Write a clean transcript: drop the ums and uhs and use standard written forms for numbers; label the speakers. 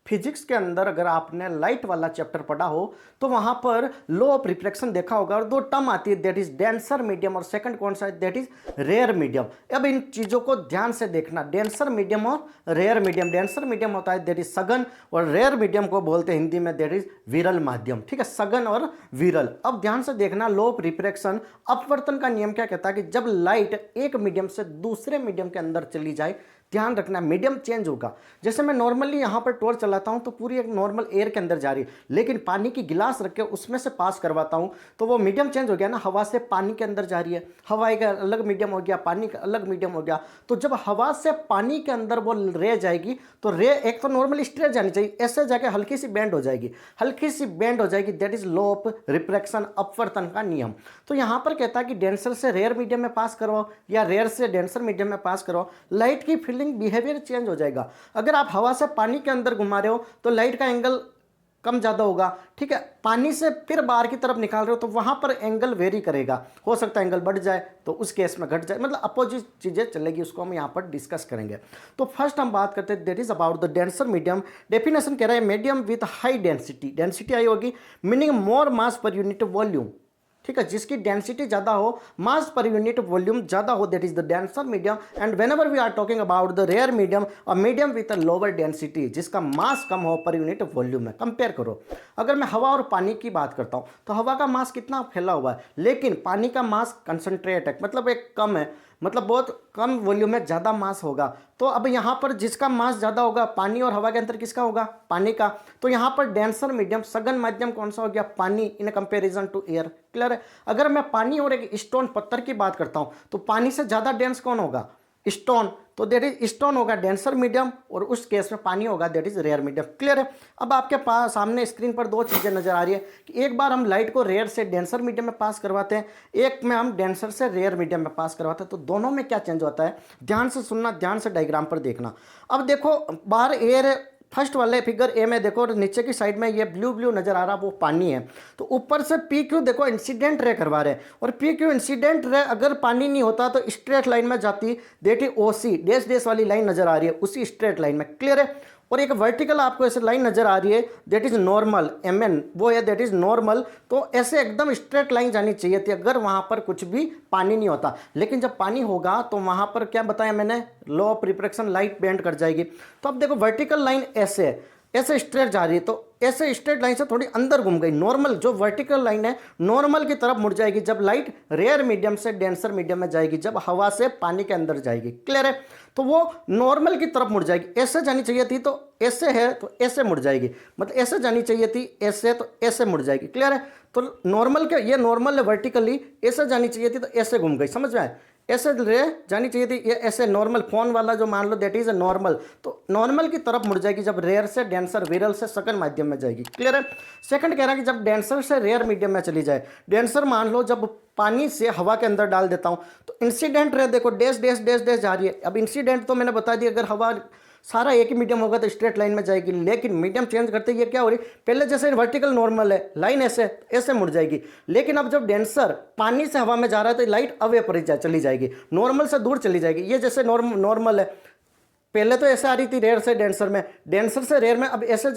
Speaker 1: Physics के अंदर अगर आपने लाइट वाला चैप्टर पढ़ा हो तो वहां पर लॉ ऑफ रिफ्लेक्शन देखा होगा और दो टर्म आती है, दैट इज डेंसर मीडियम और सेकंड कौन सा है, दैट इज रेयर मीडियम। अब इन चीजों को ध्यान से देखना, डेंसर मीडियम और रेयर मीडियम। डेंसर मीडियम होता है दैट इज सघन और रेयर मीडियम को बोलते हैं हिंदी में दैट इज विरल माध्यम। ठीक है, सघन और विरल। अब ध्यान से देखना, लॉ ऑफ रिफ्लेक्शन अपवर्तन का नियम क्या कहता है कि जब लाइट एक मीडियम से दूसरे मीडियम के अंदर चली जाए, ध्यान रखना मीडियम चेंज होगा। जैसे मैं नॉर्मली यहाँ पर टॉर्च चलाता हूँ तो पूरी एक नॉर्मल एयर के अंदर जा रही है, लेकिन पानी की गिलास रख के उसमें से पास करवाता हूँ तो वो मीडियम चेंज हो गया ना, हवा से पानी के अंदर जा रही है, हवा का अलग मीडियम हो गया, पानी का अलग मीडियम हो गया। तो जब हवा से पानी के अंदर वो रे जाएगी तो रे एक तो नॉर्मली स्ट्रेट जानी चाहिए, ऐसे जाके हल्की सी बेंड हो जाएगी, हल्की सी बेंड हो जाएगी, that is law of refraction अपवर्तन का नियम। तो यहाँ पर कहता है कि डेंसर से रेयर मीडियम में पास करो या रेयर से डेंसर मीडियम में पास करो, लाइट की फील्डिंग बिहेवियर चेंज हो जाएगा। अगर आप हवा से पानी के अंदर घुमा रहे हो तो लाइट का एंगल कम ज्यादा होगा। ठीक है, पानी से फिर बाहर की तरफ निकाल रहे हो तो वहां पर एंगल वेरी करेगा, हो सकता है एंगल बढ़ जाए तो उस केस में घट जाए, मतलब अपोजिट चीजें चलेगी, उसको हम यहां पर डिस्कस करेंगे। तो फर्स्ट हम बात करते हैं that is about the denser medium. Definition कह रहा है medium with high density, density high होगी मीनिंग मोर मास पर यूनिट वॉल्यूम। ठीक है, जिसकी डेंसिटी ज्यादा हो, मास पर यूनिट वॉल्यूम ज्यादा हो, that is the denser medium. And whenever we are talking about the rare medium, a medium with a lower density, जिसका mass कम हो पर यूनिट वॉल्यूम में। कंपेयर करो, अगर मैं हवा और पानी की बात करता हूं तो हवा का मास कितना फैला हुआ है, लेकिन पानी का मास कंसंट्रेट है, मतलब एक कम है, मतलब बहुत कम वॉल्यूम में ज़्यादा मास होगा। तो अब यहाँ पर जिसका मास ज़्यादा होगा, पानी और हवा के अंदर किसका होगा, पानी का। तो यहाँ पर डेंसर मीडियम सघन माध्यम कौन सा हो गया, पानी, in comparison to air. Clear है। अगर मैं पानी और एक स्टोन पत्थर की बात करता हूँ तो पानी से ज़्यादा डेंस कौन होगा, स्टोन। तो दैट इज स्टोन होगा डेंसर मीडियम और उस केस में पानी होगा that is rare medium. Clear है। अब आपके पास सामने स्क्रीन पर दो चीजें नजर आ रही है कि एक बार हम लाइट को रेयर से डेंसर मीडियम में पास करवाते हैं, एक में हम डेंसर से रेयर मीडियम में पास करवाते हैं, तो दोनों में क्या चेंज होता है, ध्यान से सुनना, ध्यान से डायग्राम पर देखना। अब देखो बाहर एयर, फर्स्ट वाले फिगर ए में देखो नीचे की साइड में ये ब्लू ब्लू नजर आ रहा वो पानी है, तो ऊपर से पी क्यू देखो इंसिडेंट रे करवा रहे हैं, और पी क्यू इंसिडेंट रे अगर पानी नहीं होता तो स्ट्रेट लाइन में जाती, that is OC, dash dash वाली लाइन नजर आ रही है उसी स्ट्रेट लाइन में। क्लियर है। और एक वर्टिकल आपको ऐसे लाइन नजर आ रही है that is normal, M N वो है दैट इज नॉर्मल। तो ऐसे एकदम स्ट्रेट लाइन जानी चाहिए थी अगर वहां पर कुछ भी पानी नहीं होता, लेकिन जब पानी होगा तो वहां पर क्या बताया मैंने, law of refraction, light bend कर जाएगी। तो अब देखो वर्टिकल लाइन ऐसे है, ऐसे स्ट्रेट जा रही है, तो ऐसे स्ट्रेट लाइन से थोड़ी अंदर घूम गई, नॉर्मल जो वर्टिकल लाइन है नॉर्मल की तरफ मुड़ जाएगी जब लाइट रेयर मीडियम से डेंसर मीडियम में जाएगी, जब हवा से पानी के अंदर जाएगी। क्लियर है। तो वो नॉर्मल की तरफ मुड़ जाएगी, ऐसे जानी चाहिए थी तो ऐसे है तो ऐसे मुड़ जाएगी, मतलब ऐसे जानी चाहिए थी ऐसे तो ऐसे मुड़ जाएगी। क्लियर है। तो नॉर्मल के ये नॉर्मल है वर्टिकली, ऐसे जानी चाहिए थी तो ऐसे घूम गई, समझ में आए, ऐसे रे जानी चाहिए थी, ये ऐसे नॉर्मल फोन वाला जो मान लो दैट इज अ नॉर्मल, तो नॉर्मल की तरफ मुड़ जाएगी जब रेयर से डेंसर, विरल से सकल माध्यम में जाएगी। क्लियर है। सेकंड कह रहा है कि जब डेंसर से रेयर मीडियम में चली जाए, डेंसर मान लो जब पानी से हवा के अंदर डाल देता हूं तो इंसिडेंट रे देखो डैश डैश डैश डैश जा रही है। अब इंसिडेंट तो मैंने बता दिया, अगर हवा सारा एक ही मीडियम होगा तो स्ट्रेट लाइन में जाएगी, लेकिन मीडियम चेंज करते ये क्या हो रही, पहले जैसे वर्टिकल नॉर्मल है लाइन ऐसे ऐसे मुड़ जाएगी, लेकिन अब जब डेंसर पानी से हवा में जा रहा है तो लाइट अवे पर चली जाएगी, नॉर्मल से दूर चली जाएगी। ये जैसे नॉर्मल है, पहले तो ऐसे आ रही थी रेयर से डेंसर में, डेंसर से रेयर में अब ऐसे